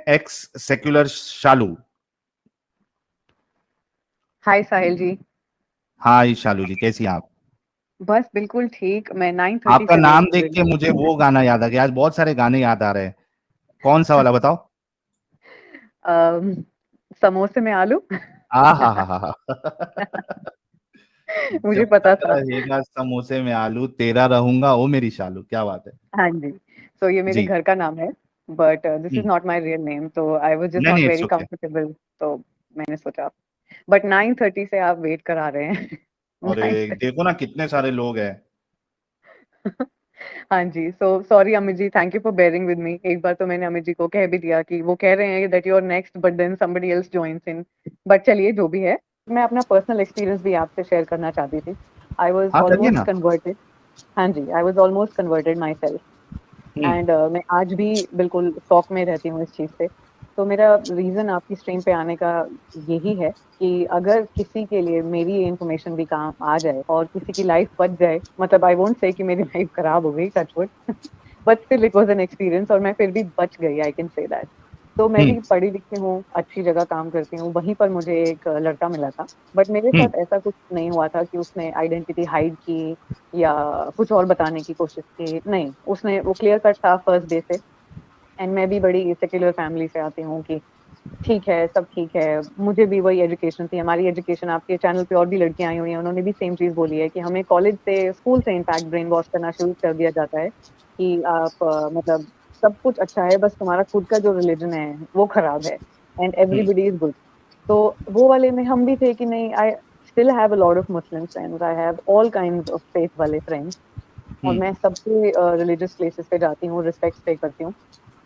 X secular शालू। हाय साहिल जी। हाय शालू जी, कैसी हैं आप? बस बिल्कुल ठीक। मैं 9:30 आपका से नाम वेट कर देख रही के मुझे वो गाना याद आ गया। आज बहुत सारे गाने याद आ रहे हैं। कौन सा वाला बताओ? हूँ। समोसे में आलू। आ हा। मुझे जब पता तक था। रहेगा समोसे में आलू, तेरा रहूंगा ओ मेरी शालू। क्या बात है। हाँ जी। सो ये मेरे जी। घर का नाम है, but this is hmm, not my real name, तो आई वाज जस्ट नहीं नॉट नहीं, इट्स वेरी ओके। कंफर्टेबल। तो मैंने सोचा, बट 9:30 से आप वेट करा रहे हैं। और 9:30। देखो ना कितने सारे लोग हैं। हाँ जी। So sorry Amit ji, thank you for bearing with me. एक बार तो मैंने अमित जी को कह भी दिया कि वो कह रहे हैं that you are next, but then somebody else joins in. But चलिए जो भी है, मैं अपना पर्सनल एक्सपीरियंस भी आपसे शेयर करना चाहती थी। आई वाज हाँ करिए ऑलमोस्ट ना। कन्वर्टेड। हाँ जी, I was almost converted my self. Hmm. And मैं आज भी बिल्कुल शॉक में रहती हूँ इस चीज़ से। तो मेरा रीज़न आपकी स्ट्रीम पे आने का यही है कि अगर किसी के लिए मेरी ये इन्फॉर्मेशन भी काम आ जाए और किसी की लाइफ बच जाए, मतलब आई वोंट से कि मेरी लाइफ खराब हो गई, touch wood, but still it was an experience और मैं फिर भी बच गई, आई कैन से दैट। तो मैं हम्म। भी पढ़ी लिखी हूँ, अच्छी जगह काम करती हूँ, वहीं पर मुझे एक लड़का मिला था। बट मेरे हम्म। साथ ऐसा कुछ नहीं हुआ था कि उसने आइडेंटिटी हाइड की या कुछ और बताने की कोशिश की। नहीं, उसने वो क्लियर कट था फर्स्ट डे से। एंड मैं भी बड़ी सेक्युलर फैमिली से आती हूँ कि ठीक है, सब ठीक है। मुझे भी वही एजुकेशन थी, हमारी एजुकेशन, आपके चैनल पे और भी लड़कियां आई हुई हैं, उन्होंने भी सेम चीज़ बोली है कि हमें कॉलेज से, स्कूल से इनफैक्ट ब्रेन वॉश करना शुरू कर दिया जाता है कि आप मतलब सब कुछ अच्छा है, बस तुम्हारा खुद का जो रिलीजन है वो खराब है, and hmm. Everybody is good. तो वो वाले में हम भी थे कि नहीं, I still have a lot of Muslim friends, I have all kind of faith वाले फ्रेंड्स। और हम्म। मैं सबसे रिलीजियस प्लेसेस पे जाती हूँ, रिस्पेक्ट पे करती हूँ।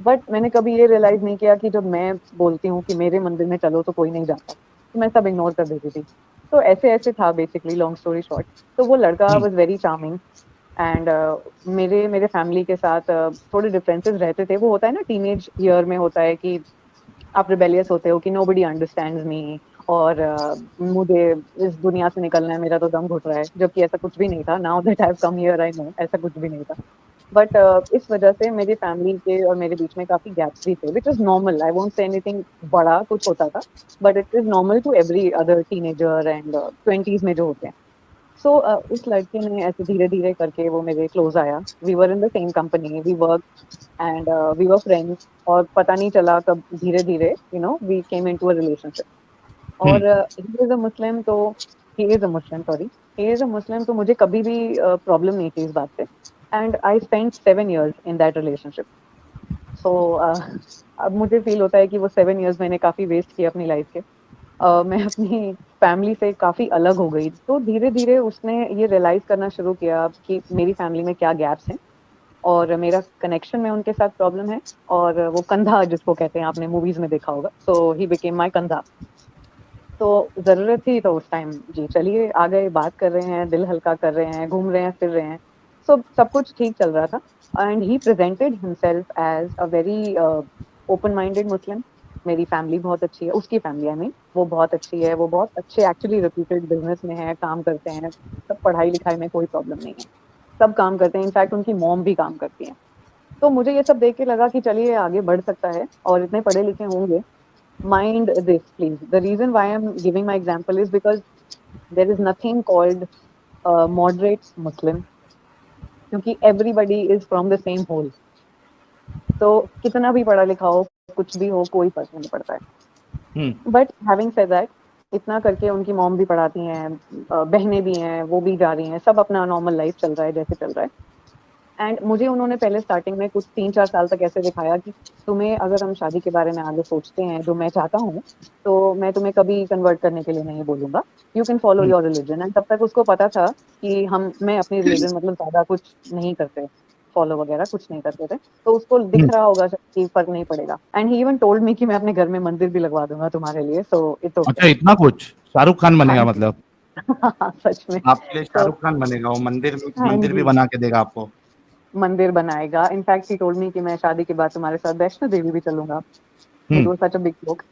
बट मैंने कभी ये रियलाइज नहीं किया कि जब मैं बोलती हूँ कि मेरे मंदिर में चलो तो कोई नहीं जाता, तो मैं सब इग्नोर कर देती थी। तो ऐसे ऐसे था बेसिकली, लॉन्ग स्टोरी शॉर्ट। तो वो लड़का hmm. Was very charming. And मेरे मेरे फैमिली के साथ थोड़े डिफरेंसेस रहते थे। वो होता है ना, टीनेज ईयर में होता है कि आप रिबेलियस होते हो कि नोबडी अंडरस्टैंड्स मी, और मुझे इस दुनिया से निकलना है, मेरा तो दम घुट रहा है, जबकि ऐसा कुछ भी नहीं था। Now that I have come here I know ऐसा कुछ भी नहीं था। बट इस वजह से मेरी फैमिली के और मेरे बीच में काफी गैप्स भी थे, which is normal, I won't say anything बड़ा कुछ होता था, but it is normal to every other teenager and 20s में जो होते हैं। सो उस लड़के ने ऐसे धीरे धीरे करके वो मेरे क्लोज आया। We were in the same company, we work and we were friends, और पता नहीं चला कब धीरे धीरे we came into a relationship. Hmm. और ही इज अ मुस्लिम, तो he is a Muslim, sorry, he is a Muslim, तो मुझे कभी भी प्रॉब्लम नहीं थी इस बात से। And I spent 7 years in that relationship. So अब मुझे फील होता है कि वो 7 years मैंने काफी वेस्ट किए अपनी लाइफ के। मैं अपनी फैमिली से काफी अलग हो गई, तो धीरे धीरे उसने ये रियलाइज करना शुरू किया कि मेरी फैमिली में क्या गैप्स हैं, और मेरा कनेक्शन में उनके साथ प्रॉब्लम है। और वो कंधा जिसको कहते हैं, आपने मूवीज में देखा होगा, सो ही बिकेम माई कंधा। तो ज़रूरत थी तो उस टाइम जी चलिए आ गए, बात कर रहे हैं, दिल हल्का कर रहे हैं, घूम रहे हैं, फिर रहे हैं। सब कुछ ठीक चल रहा था। And he presented himself as a very open minded Muslim. मेरी फैमिली बहुत अच्छी है, उसकी फैमिली आई मीन, वो बहुत अच्छी है, वो बहुत अच्छे एक्चुअली रेप्यूटेड बिजनेस में है, काम करते हैं सब, पढ़ाई लिखाई में कोई प्रॉब्लम नहीं है, सब काम करते हैं, इनफैक्ट उनकी मॉम भी काम करती है। तो मुझे ये सब देख के लगा कि चलिए आगे बढ़ सकता है, और इतने पढ़े लिखे होंगे। Mind this, please. The reason why I'm giving my example is because there is nothing called moderate Muslim, क्योंकि everybody is from the same hole. तो कितना भी पढ़ा लिखा हो, कुछ भी हो, कोई फर्क नहीं पड़ता है। हम्म। बट हैविंग सेड दैट, इतना करके उनकी मॉम भी पढ़ाती हैं, बहनें भी हैं, वो भी जा रही हैं, सब अपना नॉर्मल लाइफ चल रहा है जैसे चल रहा है। एंड मुझे उन्होंने पहले स्टार्टिंग में कुछ 3-4 साल तक ऐसे दिखाया कि तुम्हें, अगर हम शादी के बारे में आगे सोचते हैं जो मैं चाहता हूँ, तो मैं तुम्हें कभी कन्वर्ट करने के लिए नहीं बोलूंगा, you can follow hmm. Your religion. And तब तक उसको पता था कि मैं अपनी रिलीजन मतलब ज्यादा कुछ नहीं करते, फॉलो वगैरह कुछ नहीं करते थे, तो उसको दिख हम्म। रहा होगा कि फर्क नहीं पड़ेगा। And he even told me कि मैं अपने घर में मंदिर भी लगवा दूंगा तुम्हारे लिए, सो इट्स ओके। अच्छा, इतना कुछ? शाहरुख खान हाँ बनेगा जी। मतलब? सच में। आपके लिए तो शाहरुख खान बनेगा, वो मंदिर हाँ मंदिर भी जी, बना के देगा आपको। मंदिर बनाएगा। इनफैक्ट ही टोल्ड मी कि मैं शादी के बाद तुम्हारे साथ वैष्णो देवी भी चलूंगा। It hmm. Was such a big joke,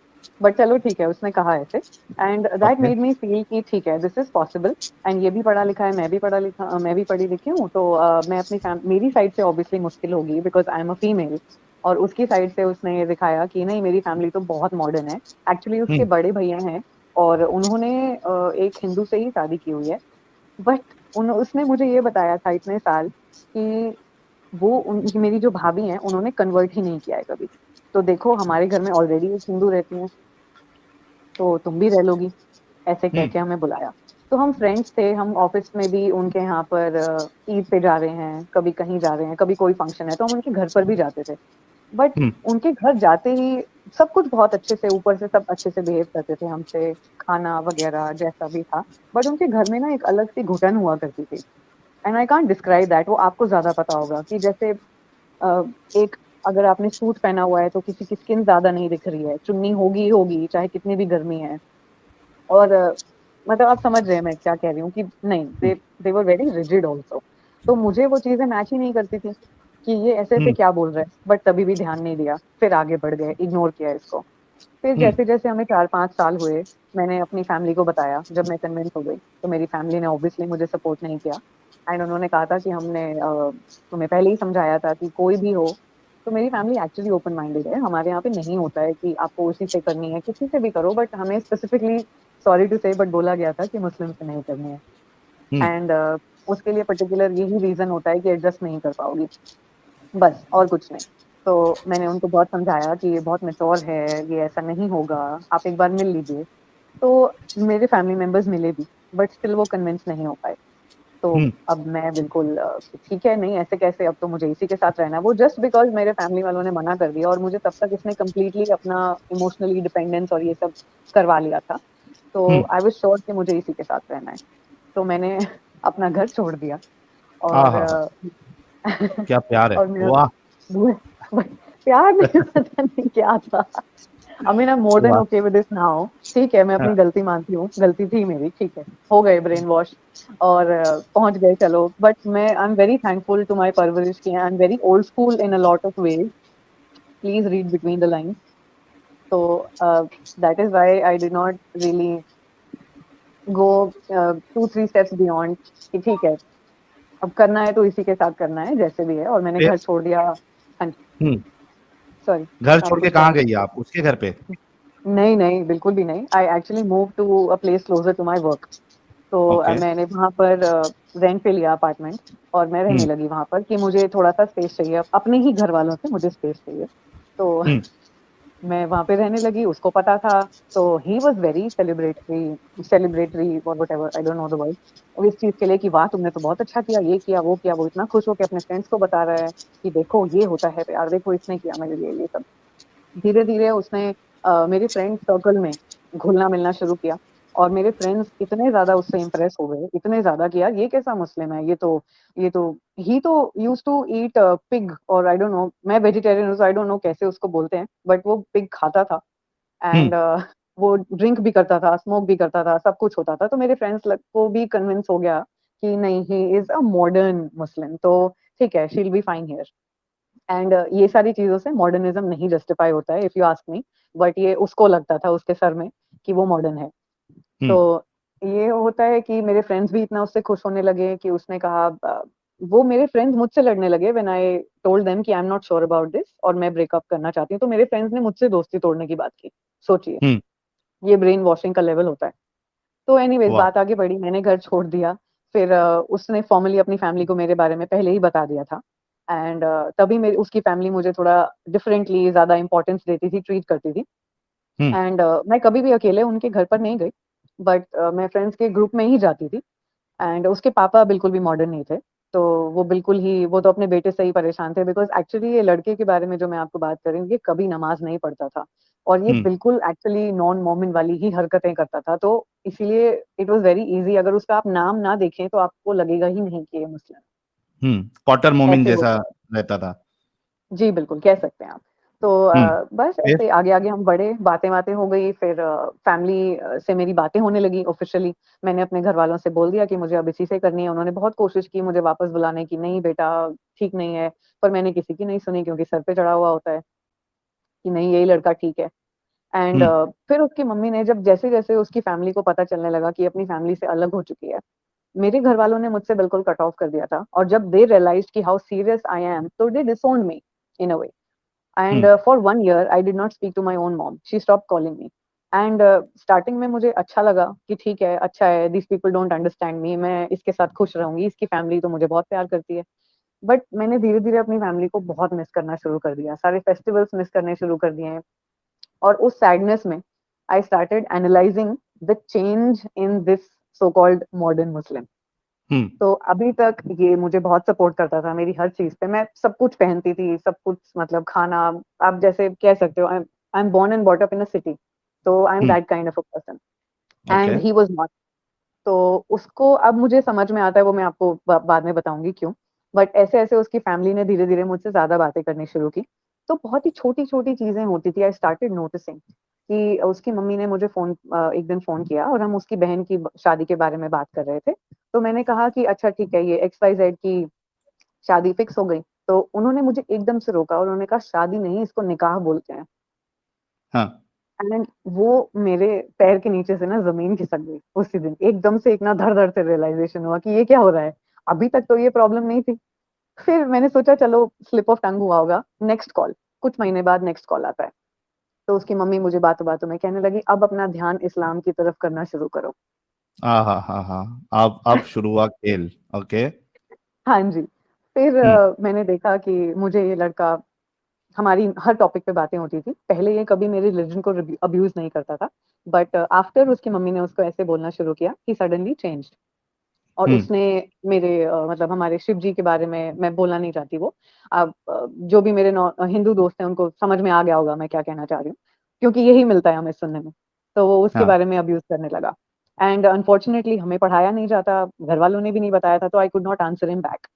but चलो ठीक है, उसने कहा ऐसे। And that okay. Made me feel कि ठीक है, दिस इज पॉसिबल। एंड ये भी पढ़ा लिखा है, मैं भी पढ़ा लिखा, मैं भी पढ़ी लिखी हूँ, तो मैं अपनी मेरी साइड से ऑब्वियसली मुश्किल होगी because I am a female. और उसकी साइड से उसने ये दिखाया कि नहीं मेरी फैमिली तो बहुत मॉडर्न है। एक्चुअली उसके हम्म बड़े भैया हैं और उन्होंने एक हिंदू से ही शादी की हुई है। बट उन उसने मुझे ये बताया था इतने साल कि वो उनकी मेरी जो भाभी हैं उन्होंने कन्वर्ट ही नहीं किया है कभी। तो देखो हमारे घर में ऑलरेडी एक हिंदू रहती है, तो तुम भी रह लोगी, ऐसे कह हम्म के हमें बुलाया। तो हम फ्रेंड्स थे, हम ऑफिस में भी उनके यहाँ पर ईद पे जा रहे हैं, कभी कहीं जा रहे हैं, कभी कोई फंक्शन है तो हम उनके घर पर भी जाते थे। बट हम्म उनके घर जाते ही सब कुछ बहुत अच्छे से, ऊपर से सब अच्छे से बिहेव करते थे हमसे, खाना वगैरह जैसा भी था। बट उनके घर में ना एक अलग सी घुटन हुआ करती थी, and I can't describe that, वो आपको ज्यादा पता होगा कि जैसे अ, एक, अगर आपने सूट पहना हुआ है तो किसी की स्किन ज्यादा नहीं दिख रही है, चुन्नी होगी ही होगी चाहे कितनी भी गर्मी है। और मतलब आप समझ रहे हैं मैं क्या कह रही हूँ कि नहीं, दे वर वेरी रिजिड ऑल्सो। तो मुझे वो चीजें मैच ही नहीं करती थी कि ये ऐसे ऐसे हम्म क्या बोल रहे हैं, बट तभी भी ध्यान नहीं दिया, फिर आगे बढ़ गए, इग्नोर किया इसको। फिर हम्म जैसे जैसे हमें 4-5 साल हुए, मैंने अपनी फैमिली को बताया, जब मैं कन्विंस हो गई तो मेरी फैमिली ने ऑब्वियसली मुझे सपोर्ट नहीं किया। एंड उन्होंने कहा था कि हमने तुम्हें पहले ही समझाया था कि कोई भी हो। तो मेरी फैमिली एक्चुअली ओपन माइंडेड है, हमारे यहाँ पे नहीं होता है कि आपको उसी से करनी है, किसी से भी करो, बट हमें स्पेसिफिकली, सॉरी टू से, बट बोला गया था कि मुस्लिम से नहीं करनी है। हम्म एंड उसके लिए पर्टिकुलर यही रीजन होता है कि एडजस्ट नहीं कर पाओगी, बस और कुछ नहीं। तो मैंने उनको बहुत समझाया कि ये बहुत मैच्योर है, ये ऐसा नहीं होगा, आप एक बार मिल लीजिए। तो मेरे फैमिली मेंबर्स मिले भी, बट स्टिल वो कन्विंस नहीं हो पाए। तो हम्म अब मैं बिल्कुल ठीक है, नहीं ऐसे कैसे, अब तो मुझे इसी के साथ रहना है। वो जस्ट बिकॉज मेरे फैमिली वालों ने मना कर दिया, और मुझे तब तक इसने कम्प्लीटली अपना इमोशनली डिपेंडेंस और ये सब करवा लिया था। तो हम्म आई वाज श्योर कि मुझे इसी के साथ रहना है। तो मैंने अपना घर छोड़ दिया। और आहा, क्या प्यार है, और मेरा वाह। प्यार नहीं, पता नहीं क्या था। I mean I am more than वाह। Okay with this now. ठीक है, मैं हाँ, अपनी गलती मानती हूँ, गलती थी मेरी, ठीक है, हो गए ब्रेन वॉश और पहुंच गए, चलो। बट मैं I am very thankful to my परवरिश की, I am very old school in a lot of ways. Please read between the lines. तो that is why I did not really go 2-3 steps beyond कि ठीक है, अब करना है तो इसी के साथ करना है जैसे भी है, और मैंने फिर घर छोड़ दिया। हाँ, हम्म सॉरी, घर आप छोड़ के कुछ कहाँ कहना गई चाहते आप, उसके घर पे? हैं? नहीं नहीं, बिल्कुल भी नहीं। I actually move to a place closer to my work. तो ओके। मैंने वहाँ पर रेंट पे लिया अपार्टमेंट, और मैं रहने हम्म लगी वहाँ पर कि मुझे थोड़ा सा स्पेस चाहिए, अपने ही घर वालों से मुझे स्पेस चाहिए। तो हम्म मैं वहाँ पे रहने लगी, उसको पता था। तो he was very celebratory celebratory और whatever, I don't know the word, और इस चीज के लिए कि वाह तुमने तो बहुत अच्छा किया, ये किया वो किया। वो इतना खुश होकर अपने फ्रेंड्स को बता रहा है कि देखो ये होता है यार, देखो इसने किया मेरे लिए ये सब। धीरे धीरे उसने मेरे फ्रेंड सर्कल में घुलना मिलना शुरू किया। और मेरे फ्रेंड्स इतने ज्यादा उससे इम्प्रेस हो गए, इतने ज्यादा कि यार ये कैसा मुस्लिम है, ये तो ही तो यूज टू ईट पिग, और आई डोंट नो, मैं वेजिटेरियन हूँ, आई डोंट नो कैसे उसको बोलते हैं, बट वो पिग खाता था। हम्म एंड वो ड्रिंक भी करता था, स्मोक भी करता था, सब कुछ होता था। तो मेरे फ्रेंड्स को भी कन्विंस हो गया कि नहीं, ही इज अ मॉडर्न मुस्लिम, तो ठीक है, she will be fine here. And ये सारी चीजों से मॉडर्निज्म नहीं जस्टिफाई होता है, if you ask me. But ये उसको लगता था उसके सर में कि वो मॉडर्न है। तो हम्म ये होता है कि मेरे फ्रेंड्स भी इतना उससे खुश होने लगे कि उसने कहा वो मेरे फ्रेंड्स मुझसे लड़ने लगे व्हेन आई टोल्ड देम कि I am not sure about this और मैं ब्रेकअप करना चाहती हूँ। तो मेरे फ्रेंड्स ने मुझसे दोस्ती तोड़ने की बात की। सोचिए, हम्म ये ब्रेन वॉशिंग का लेवल होता है। तो एनीवेज वाह। बात आगे बढ़ी, मैंने घर छोड़ दिया। फिर उसने फॉर्मली अपनी फैमिली को मेरे बारे में पहले ही बता दिया था। एंड तभी मेरी उसकी फैमिली मुझे थोड़ा डिफरेंटली ज्यादा इंपॉर्टेंस देती थी, ट्रीट करती थी। हम्म एंड मैं कभी भी अकेले उनके घर पर नहीं गई, बट मैं फ्रेंड्स के ग्रुप में ही जाती थी। एंड उसके पापा बिल्कुल भी मॉडर्न नहीं थे। तो वो बिल्कुल ही, वो तो अपने बेटे से ही परेशान थे, बिकॉज एक्चुअली ये लड़के के बारे में जो मैं आपको बात कर रही हूँ, ये कभी नमाज नहीं पढ़ता था। और ये हम्म बिल्कुल एक्चुअली नॉन मोमिन वाली ही हरकतें करता था। तो इसीलिए इट वॉज वेरी इजी, अगर उसका आप नाम ना देखें तो आपको लगेगा ही नहीं कि ये मुस्लिम पॉटर है। मोमिन ऐसे वो जैसा था। रहता था। जी बिल्कुल, कह सकते हैं आप। तो बस फिर? ऐसे आगे आगे हम बढ़े, बातें बातें हो गई। फिर फैमिली से मेरी बातें होने लगी ऑफिशियली। मैंने अपने घर वालों से बोल दिया कि मुझे अब इसी से करनी है। उन्होंने बहुत कोशिश की मुझे वापस बुलाने की, नहीं बेटा ठीक नहीं है। पर मैंने किसी की नहीं सुनी, क्योंकि सर पे चढ़ा हुआ होता है कि नहीं यही लड़का ठीक है। एंड हम्म फिर उसकी मम्मी ने, जब जैसे जैसे उसकी फैमिली को पता चलने लगा कि अपनी फैमिली से अलग हो चुकी है, मेरे घर वालों ने मुझसे बिल्कुल कट ऑफ कर दिया था। और जब दे रियलाइज कि हाउ सीरियस आई एम, तो they disowned me in a way. And for 1 year I did not speak to my own mom. She stopped calling me. And starting में मुझे अच्छा लगा कि ठीक है, अच्छा है, this people don't understand me, मैं इसके साथ खुश रहूंगी, इसकी फैमिली तो मुझे बहुत प्यार करती है. बट मैंने धीरे धीरे अपनी फैमिली को बहुत मिस करना शुरू कर दिया, सारे फेस्टिवल्स मिस करने शुरू कर दिए हैं. और उस सैडनेस में I started analysing the change in this so called modern Muslim. तो अभी तक ये मुझे बहुत सपोर्ट करता था मेरी हर चीज पे, मैं सब कुछ पहनती थी, सब कुछ, मतलब खाना, आप जैसे कह सकते हो, I am born and bought up in a city, तो I am that kind of a person. And he was not. तो उसको अब मुझे समझ में आता है, वो मैं आपको बाद में बताऊंगी क्यों. बट ऐसे ऐसे उसकी फैमिली ने धीरे धीरे मुझसे ज्यादा बातें करनी शुरू की. तो बहुत ही छोटी छोटी चीजें होती थी. आई स्टार्टेड नोटिसिंग कि उसकी मम्मी ने मुझे एक दिन फोन किया और हम उसकी बहन की शादी के बारे में बात कर रहे थे. तो मैंने कहा कि अच्छा ठीक है, ये XYZ की शादी फिक्स हो गई. तो उन्होंने मुझे एकदम से रोका और उन्होंने कहा शादी नहीं, इसको निकाह बोलते हैं. हाँ. एंड वो मेरे पैर के नीचे से ना जमीन खिसक गई उसी दिन. एकदम से एक ना धड़ धड़ से रियलाइजेशन हुआ कि ये क्या हो रहा है, अभी तक तो ये प्रॉब्लम नहीं थी. फिर मैंने सोचा चलो स्लिप ऑफ टंग हुआ होगा. नेक्स्ट कॉल, कुछ महीने बाद नेक्स्ट कॉल आता है. तो उसकी मम्मी मुझे बातों बातों में कहने लगी, अब अपना ध्यान इस्लाम की तरफ करना शुरू करो. हाँ हाँ हाँ, अब शुरू हुआ खेल. ओके. हाँ जी. फिर हम्म. मैंने देखा कि मुझे ये लड़का, हमारी हर टॉपिक पे बातें होती थी. पहले ये कभी मेरे रिलीजन को अब्यूज नहीं करता था. बट आफ्टर उसकी मम्मी ने उसको ऐसे बोलना शुरू किया, ही सडनली चेंज्ड. और हम्म. उसने मेरे मतलब हमारे शिव जी के बारे में, मैं बोलना नहीं चाहती वो, अब जो भी मेरे हिंदू दोस्त हैं उनको समझ में आ गया होगा मैं क्या कहना चाह रही हूँ, क्योंकि यही मिलता है हमें सुनने में. तो वो उसके हाँ. बारे में अब्यूज करने लगा. एंड अनफॉर्चुनेटली हमें पढ़ाया नहीं जाता, घर वालों ने भी नहीं बताया था, तो I could not answer him back.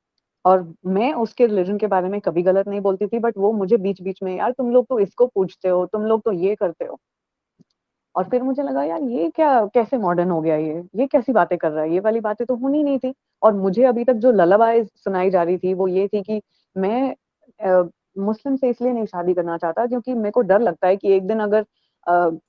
और मैं उसके रिलीजन के बारे में कभी गलत नहीं बोलती थी, बट वो मुझे बीच बीच में, यार तुम लोग तो इसको पूछते हो, तुम लोग तो ये करते हो. और फिर मुझे लगा यार ये क्या, कैसे मॉडर्न हो गया, ये कैसी बातें कर रहा है, ये वाली बातें तो होनी नहीं थी. और मुझे अभी तक जो ललाबाई सुनाई जा रही थी वो ये थी कि मैं मुस्लिम से इसलिए नहीं शादी करना चाहता क्योंकि मेरे को डर लगता है कि एक दिन अगर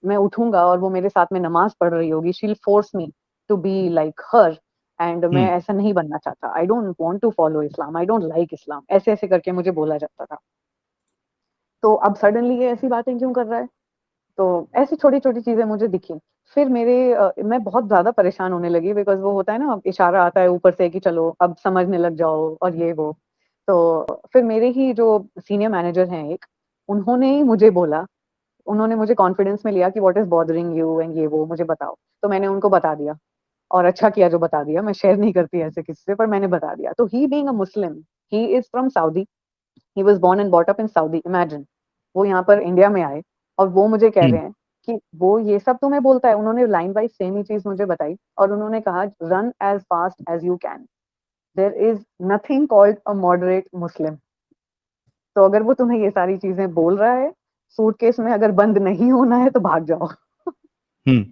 मैं उठूंगा और वो मेरे साथ में नमाज पढ़ रही होगी, she will force me to be like her. And मैं हम्म. ऐसा नहीं बनना चाहता. I don't want to follow Islam, I don't like Islam, ऐसे ऐसे करके मुझे बोला जाता था. तो अब सडनली ये ऐसी बातें क्यों कर रहा है. तो ऐसी छोटी छोटी चीजें मुझे दिखी. फिर मैं बहुत ज्यादा परेशान होने लगी, बिकॉज वो होता है ना, इशारा आता है ऊपर से कि चलो अब समझने लग जाओ और ये वो. तो फिर मेरे ही जो सीनियर मैनेजर हैं एक, उन्होंने ही मुझे बोला, उन्होंने मुझे कॉन्फिडेंस में लिया कि what is bothering you and ये वो मुझे बताओ. तो मैंने उनको बता दिया. और अच्छा किया जो बता दिया, मैं शेयर नहीं करती ऐसे किसी से, पर मैंने बता दिया. तो he being a Muslim, he is from Saudi, he was born and bought up in Saudi, imagine. वो यहाँ पर इंडिया में आए और वो मुझे कह हम्म. रहे हैं कि वो ये सब तुम्हें बोलता है. उन्होंने लाइन वाइज सेम ही चीज मुझे बताई और उन्होंने कहा, run as fast as you can, there is nothing called a moderate Muslim. तो अगर वो तुम्हें ये सारी चीजें बोल रहा है, सूटकेस में अगर बंद नहीं होना है तो भाग जाओ. हम्म.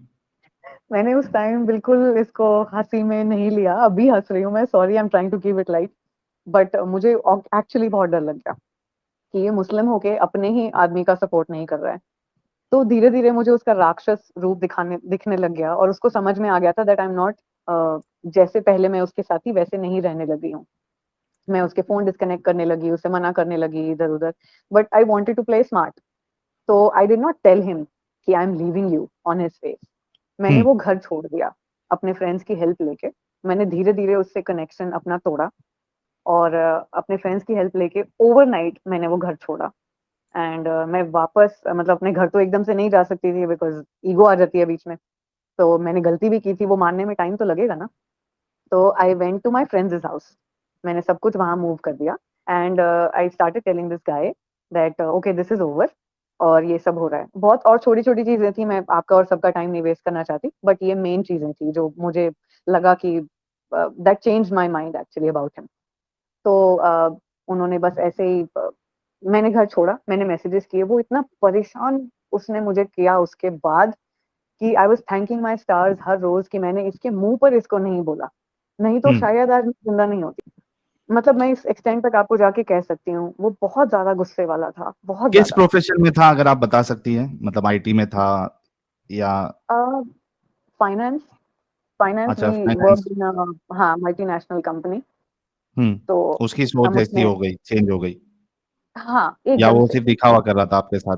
मैंने उस टाइम बिल्कुल इसको हंसी में नहीं लिया, अभी हंस रही हूँ मैं, sorry, I am trying to keep it light. But मुझे एक्चुअली बहुत डर लग गया कि ये मुस्लिम होके अपने ही आदमी का सपोर्ट नहीं कर रहा है. तो धीरे धीरे मुझे उसका राक्षस रूप दिखने लग गया और उसको समझ में आ गया था दैट आई एम नॉट, जैसे पहले मैं उसके साथ थी वैसे नहीं रहने लगी हूँ. मैं उसके फोन डिस्कनेक्ट करने लगी, उसे मना करने लगी इधर उधर. But I wanted to play smart. तो I did not tell him कि I am leaving you on his face. मैंने हम्म. वो घर छोड़ दिया अपने फ्रेंड्स की हेल्प लेके. मैंने धीरे धीरे उससे कनेक्शन अपना तोड़ा और अपने फ्रेंड्स की हेल्प लेके ओवरनाइट मैंने वो घर छोड़ा. एंड मैं वापस मतलब अपने घर तो एकदम से नहीं जा सकती थी, बिकॉज ईगो आ जाती है बीच में. तो मैंने गलती भी की थी, वो मानने में टाइम तो लगेगा ना. तो I went to my friend's house. मैंने सब कुछ वहां मूव कर दिया. And I started telling this guy that okay this is over, और ये सब हो रहा है. बहुत और छोटी छोटी चीजें थी, मैं आपका और सबका टाइम नहीं वेस्ट करना चाहती, बट ये मेन चीजें थी जो मुझे लगा कि that change my mind actually about him. तो उन्होंने बस ऐसे ही मैंने घर छोड़ा, मैंने मैसेजेस किए, वो इतना परेशान उसने मुझे किया उसके बाद कि I was thanking my stars हर रोज कि मैंने इसके मुंह पर इसको नहीं बोला, नहीं तो हम्म. शायद आज मैं जिंदा नहीं होती. मतलब मैं इस एक्सटेंड तक आपको जाके कह सकती हूँ, वो बहुत ज्यादा गुस्से वाला था, बहुत किस ज्यादा. प्रोफेशन में था, अगर आप बता सकती हैं, मतलब आईटी में था या? फाइनेंस. फाइनेंस, अच्छा, वी फाइनेंस. वर्क इन, हाँ, मल्टीनेशनल कंपनी. हम्म. तो उसकी हम सोच ऐसी उसमें, हो गई, चेंज हो गई. हाँ या एकदम वो से। सिर्फ दिखावा कर रहा था आपके साथ?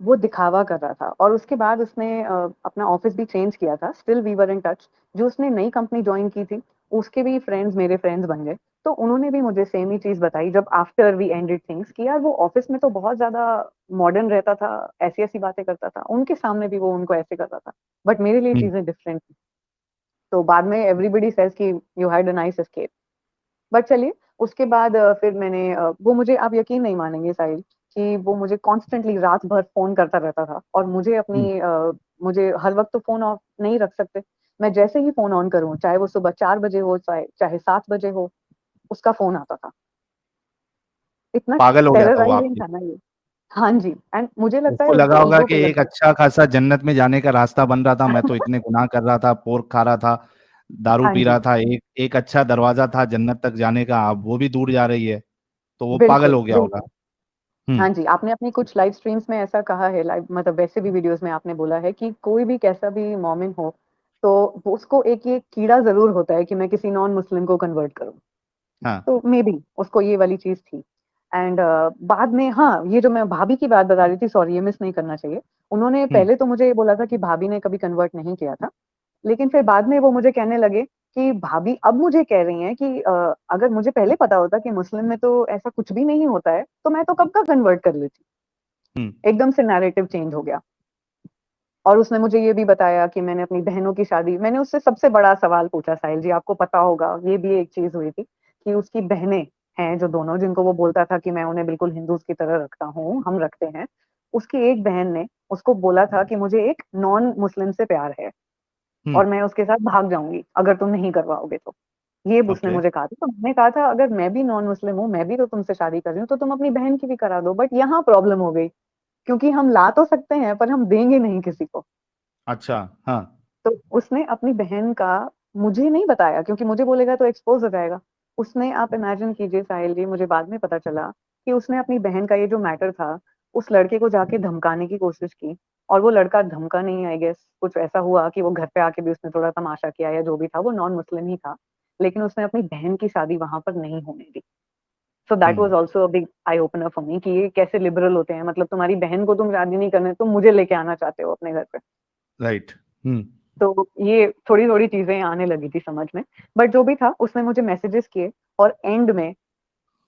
वो दिखावा कर रहा था, और उसके बाद उसने अपना ऑफिस भी चेंज किया था, still we were in touch. जो उसने नई कंपनी ज्वाइन की थी, उसके भी फ्रेंड्स मेरे फ्रेंड्स बन गए। तो उन्होंने भी मुझे सेम ही चीज बताई जब आफ्टर वी एंडेड थिंग्स, कि यार वो ऑफिस में तो बहुत ज्यादा मॉडर्न रहता था, ऐसी ऐसी बातें करता था, उनके सामने भी वो उनको ऐसे करता था, बट मेरे लिए हम्म। चीजें डिफरेंट थी। तो बाद में एवरीबडी सेज कि you had a nice escape. But चलिए, उसके बाद फिर मैंने वो मुझे, आप यकीन नहीं मानेंगे साहिल, कि वो मुझे कॉन्स्टेंटली रात भर फोन करता रहता था, और मुझे हम्म। मुझे हर वक्त तो फोन ऑफ नहीं रख सकते। मैं जैसे ही फोन ऑन करूं, चाहे वो सुबह 4 बजे हो, चाहे 7 बजे हो, उसका फोन आता था। इतना पागल हो गया था वो टेरराइजिंग आपके? था ना ये। हाँ जी, एंड मुझे लगता है उसको लगा उसको होगा ईगो कि पे लग एक अच्छा खासा जन्नत में जाने का रास्ता बन रहा था, मैं तो इतने गुनाह कर रहा था, पोर्क खा रहा था, दारू हाँ पी जी, रहा था, एक एक अच्छा दरवाजा था जन्नत तक जाने का, अब वो भी दूर जा रही है, तो वो पागल बिल्कुल हो गया होगा। बिल्कुल। हम्म। हाँ जी, आपने अपनी कुछ लाइव स्ट्रीम्स में ऐसा कहा है, लाइव मतलब वैसे भी वीडियोस में आपने बोला है कि कोई भी कैसा भी मोमिन हो, तो उसको एक ये कीड़ा जरूर होता है कि मैं किसी नॉन मुस्लिम को कन्वर्ट करूं। हाँ। तो मे बी उसको ये वाली चीज थी। एंड बाद में, हाँ, ये जो मैं भाभी की बात बता रही थी, सॉरी ये मिस नहीं करना चाहिए। उन्होंने हम्म। पहले तो मुझे ये बोला था कि भाभी ने कभी कन्वर्ट नहीं किया था, लेकिन फिर बाद में वो मुझे कहने लगे कि भाभी अब मुझे कह रही हैं कि अगर मुझे पहले पता होता कि मुस्लिम में तो ऐसा कुछ भी नहीं होता है, तो मैं तो कब का कन्वर्ट कर लेती। हम्म। एकदम से नैरेटिव चेंज हो गया। और उसने मुझे ये भी बताया कि मैंने अपनी बहनों की शादी, मैंने उससे सबसे बड़ा सवाल पूछा, साहिल जी आपको पता होगा, ये भी एक चीज हुई थी कि उसकी बहनें हैं जो दोनों, जिनको वो बोलता था कि मैं उन्हें बिल्कुल हिंदूज की तरह रखता हूँ, हम रखते हैं, उसकी एक बहन ने उसको बोला था कि मुझे एक नॉन मुस्लिम से प्यार है, हम्म। और मैं उसके साथ भाग जाऊंगी अगर तुम नहीं करवाओगे तो। ये उसने ओके। मुझे कहा था। तो मैंने कहा था अगर मैं भी नॉन मुस्लिम हूँ, मैं भी तो तुमसे शादी कर रही हूँ, तो तुम अपनी बहन की भी करा दो। बट यहाँ प्रॉब्लम हो गई, क्योंकि हम ला तो सकते हैं पर हम देंगे नहीं किसी को। अच्छा। हाँ। तो उसने अपनी बहन का मुझे नहीं बताया, क्योंकि मुझे बोलेगा तो एक्सपोज हो जाएगा। उसने, आप इमेजिन कीजिए साहिल जी, मुझे बाद में पता चला कि उसने अपनी बहन का ये जो मैटर था, उस लड़के को जाके धमकाने की कोशिश की, और वो लड़का धमका नहीं, आई गेस कुछ ऐसा हुआ कि वो घर पे आके भी उसने थोड़ा तमाशा किया, या जो भी था, वो नॉन मुस्लिम ही था, लेकिन उसने अपनी बहन की शादी वहां पर नहीं होने दी। So that was hmm. Also a big eye opener for me, कि ये कैसे लिबरल होते हैं, मतलब तुम्हारी बहन को तुम शादी नहीं करने, तुम मुझे लेके आना चाहते हो अपने घर पे। राइट। हम्म। तो ये थोड़ी थोड़ी चीजें आने लगी थी समझ में। बट जो भी था, उसने मुझे मैसेजेस किए, और एंड में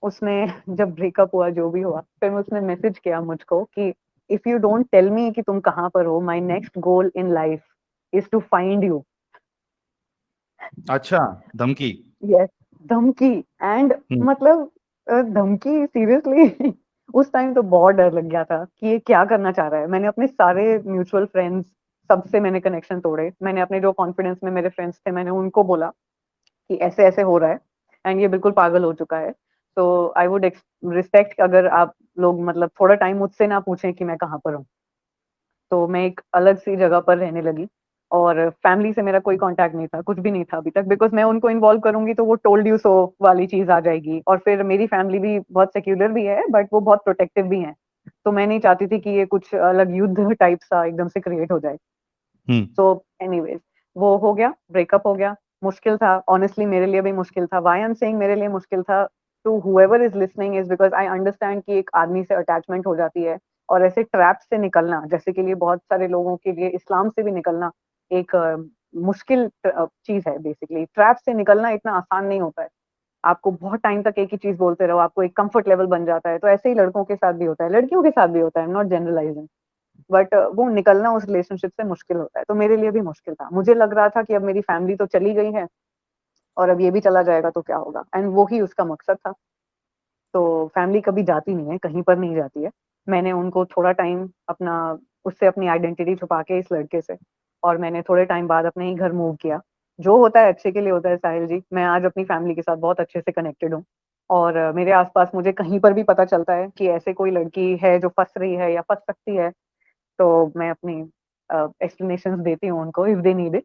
उसने जब ब्रेकअप हुआ, जो भी हुआ, फिर उसने मैसेज किया मुझको कि if you don't tell me कि तुम कहाँ पर हो, my next goal in life is to find you. अच्छा, धमकी? यस, धमकी। And hmm. मतलब धमकी सीरियसली। उस टाइम तो बहुत डर लग गया था कि ये क्या करना चाह रहा है। मैंने अपने सारे म्यूचुअल फ्रेंड्स, सबसे मैंने कनेक्शन तोड़े, मैंने अपने जो कॉन्फिडेंस में मेरे फ्रेंड्स थे, मैंने उनको बोला कि ऐसे ऐसे हो रहा है, एंड ये बिल्कुल पागल हो चुका है। तो आई वुड रिस्पेक्ट अगर आप लोग मतलब थोड़ा टाइम मुझसे ना पूछें कि मैं कहाँ पर हूँ। तो मैं एक अलग सी जगह पर रहने लगी, और फैमिली से मेरा कोई कांटेक्ट नहीं था, कुछ भी नहीं था अभी तक, बिकॉज मैं उनको इन्वॉल्व करूंगी तो वो टोल्ड यू सो वाली चीज आ जाएगी, और फिर मेरी फैमिली भी बहुत सेक्युलर भी है, बट वो बहुत प्रोटेक्टिव भी है। तो मैं नहीं चाहती थी कि ये कुछ अलग युद्ध टाइप सा एकदम से क्रिएट हो जाए। हम्म। सो एनीवेज, वो हो गया, ब्रेकअप हो गया। मुश्किल था, ऑनेस्टली मेरे लिए भी मुश्किल था। व्हाई आई एम सेइंग मेरे लिए मुश्किल था, to whoever is listening, is because I understand कि एक आदमी से अटैचमेंट हो जाती है, और ऐसे ट्रैप से निकलना, जैसे कि लिए बहुत सारे लोगों के लिए इस्लाम से भी निकलना एक मुश्किल चीज है। बेसिकली ट्रैप से निकलना इतना आसान नहीं होता है। आपको बहुत टाइम तक एक ही चीज बोलते रहो, आपको एक कंफर्ट लेवल बन जाता है। तो ऐसे ही लड़कों के साथ भी होता है, लड़कियों के साथ भी होता है, नॉट जनरलाइजिंग। बट वो निकलना उस रिलेशनशिप से मुश्किल होता है। तो मेरे लिए भी मुश्किल था। मुझे लग रहा था कि अब मेरी फैमिली तो चली गई है, और अब ये भी चला जाएगा तो क्या होगा, एंड वो ही उसका मकसद था। तो फैमिली कभी जाती नहीं है, कहीं पर नहीं जाती है। मैंने उनको थोड़ा टाइम अपना, उससे अपनी आइडेंटिटी छुपा के, इस लड़के से, और मैंने थोड़े टाइम बाद अपने ही घर मूव किया। जो होता है अच्छे के लिए होता है साहिल जी। मैं आज अपनी फैमिली के साथ बहुत अच्छे से कनेक्टेड हूँ, और मेरे आसपास मुझे कहीं पर भी पता चलता है कि ऐसे कोई लड़की है जो फंस रही है या फंस सकती है, तो मैं अपनी एक्सप्लेनेशंस देती हूँ उनको, इफ दे नीड इट।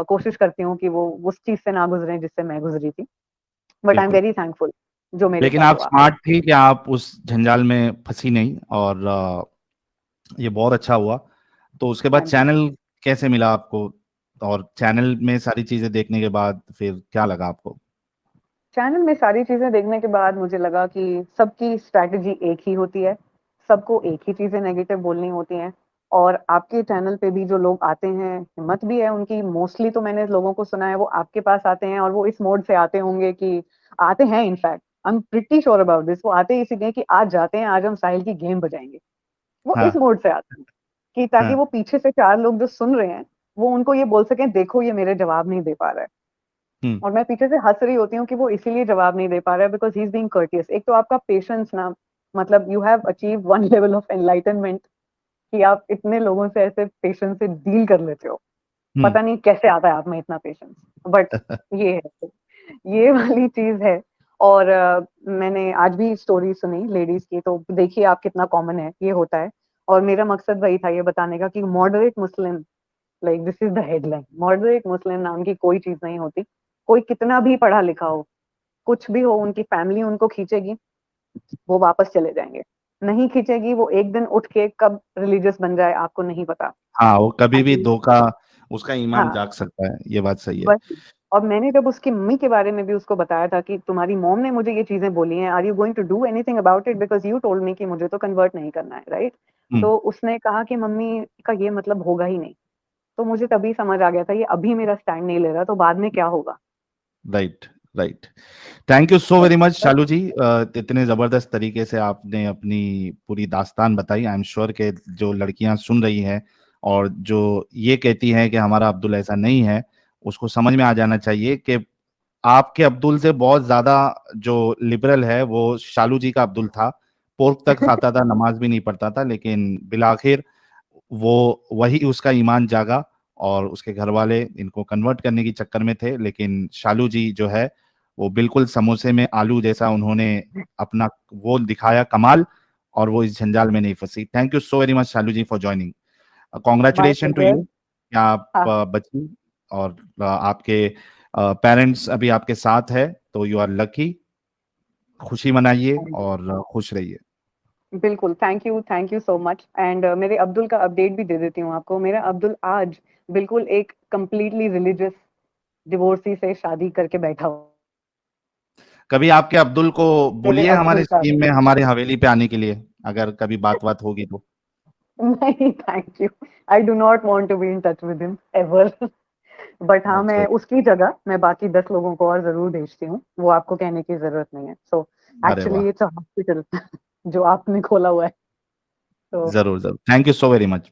कोशिश करती हूँ कि वो उस चीज से ना गुजरे जिससे मैं गुजरी थी। बट आई एम बिल्कुल। वेरी थैंकफुल जो मेरे लेकिन साथ आप हुआ। स्मार्ट थी कि आप उस झंझाल में फंसी नहीं, और ये बहुत अच्छा हुआ। तो उसके बाद हाँ जी। चैनल कैसे मिला आपको, और चैनल में सारी चीजें देखने के बाद फिर क्या लगा आपको? चैनल में सारी चीजें देखने के बाद मुझे लगा कि सबकी स्ट्रैटेजी एक ही होती है, सबको एक ही चीजें नेगेटिव बोलनी होती हैं। और आपके चैनल पे भी जो लोग आते हैं, हिम्मत भी है उनकी, मोस्टली तो मैंने लोगों को सुना है वो आपके पास आते हैं और वो इस मोड से आते होंगे कि आते हैं, in fact I am pretty sure about this, वो आते इसीलिए कि आज जाते हैं, आज हम साहिल की गेम बजाएंगे, वो इस हाँ मोड से आते हैं कि ताकि हाँ। वो पीछे से 4 लोग जो सुन रहे हैं वो उनको ये बोल सकें, देखो ये मेरे जवाब नहीं दे पा रहा है। हम्म। और मैं पीछे से हंस रही होती हूँ कि वो इसीलिए जवाब नहीं दे पा रहा है because he is being courteous. एक तो आपका पेशेंस ना, मतलब you have achieve one level of enlightenment कि आप इतने लोगों से ऐसे पेशेंस से डील कर लेते हो। हम्म। पता नहीं कैसे आता है आप में इतना पेशेंस, बट ये है, ये वाली चीज है। और मैंने आज भी स्टोरी सुनी लेडीज की, तो देखिए आप कितना कॉमन है, ये होता है। और मेरा मकसद वही था ये बताने का कि moderate Muslim, like this is the headline, moderate Muslim नाम की कोई चीज नहीं होती। कोई कितना भी पढ़ा लिखा हो, कुछ भी हो, उनकी फैमिली उनको खींचेगी, वो वापस चले जाएंगे। नहीं खींचेगी, वो एक दिन उठ के कब रिलीजियस बन जाए आपको नहीं पता। हाँ, वो कभी भी Actually, धोखा, उसका ईमान हाँ, जाग सकता है, ये बात सही है। बस। और मैंने जब उसकी मम्मी के बारे में भी उसको बताया था कि तुम्हारी मॉम ने मुझे ये चीजें बोली हैं, are you going to do anything about it, because you told me कि मुझे तो कन्वर्ट नहीं करना है, राइट? हम्म। तो उसने कहा कि मम्मी का ये मतलब होगा ही नहीं। तो मुझे तभी समझ आ गया था ये अभी मेरा स्टैंड नहीं ले रहा तो बाद में क्या होगा। Right right. थैंक यू सो तो वेरी मच बस, शालू जी, इतने जबरदस्त तरीके से आपने अपनी पूरी दास्तान बताई। आई एम श्योर के जो लड़कियां सुन रही हैं और जो ये कहती हैं कि हमारा अब्दुल ऐसा नहीं है, उसको समझ में आ जाना चाहिए कि आपके अब्दुल से बहुत ज्यादा जो लिबरल है वो शालू जी का अब्दुल था। पोर्क तक खाता था, नमाज भी नहीं पढ़ता था, लेकिन बिलाखिर वो वही उसका ईमान जागा और उसके घर वाले इनको कन्वर्ट करने की चक्कर में थे। लेकिन शालू जी जो है वो बिल्कुल समोसे में आलू जैसा, उन्होंने अपना वो दिखाया कमाल, और वो इस जंजाल में नहीं फंसी। Thank you so very much Shalu ji for joining. My congratulation to pleasure. You कि आप हाँ, बची, और आपके पेरेंट्स अभी आपके साथ है, तो यू आर लकी। खुशी मनाइए और खुश रहिए। बिल्कुल, thank you so much. And मेरे अब्दुल का अपडेट भी दे देती हूँ आपको। मेरा अब्दुल आज बिल्कुल एक कंप्लीटली रिलीजियस डिवोर्सी से शादी करके बैठा हुआ। कभी आपके अब्दुल को मेरे बोलिए हमारे अब्दुल का स्कीम में हमारे हवेली पे आने के लिए, अगर कभी बात बात होगी तो। नहीं, thank you, I do not want to be in touch with him ever. But हाँ, दैट्स मैं वेरी। उसकी जगह मैं बाकी 10 लोगों को और जरूर भेजती हूँ, वो आपको कहने की जरूरत नहीं है। सो अरे वाह, एक्चुअली इट्स अ हॉस्पिटल जो आपने खोला हुआ है। तो जरूर जरूर, thank you so very much.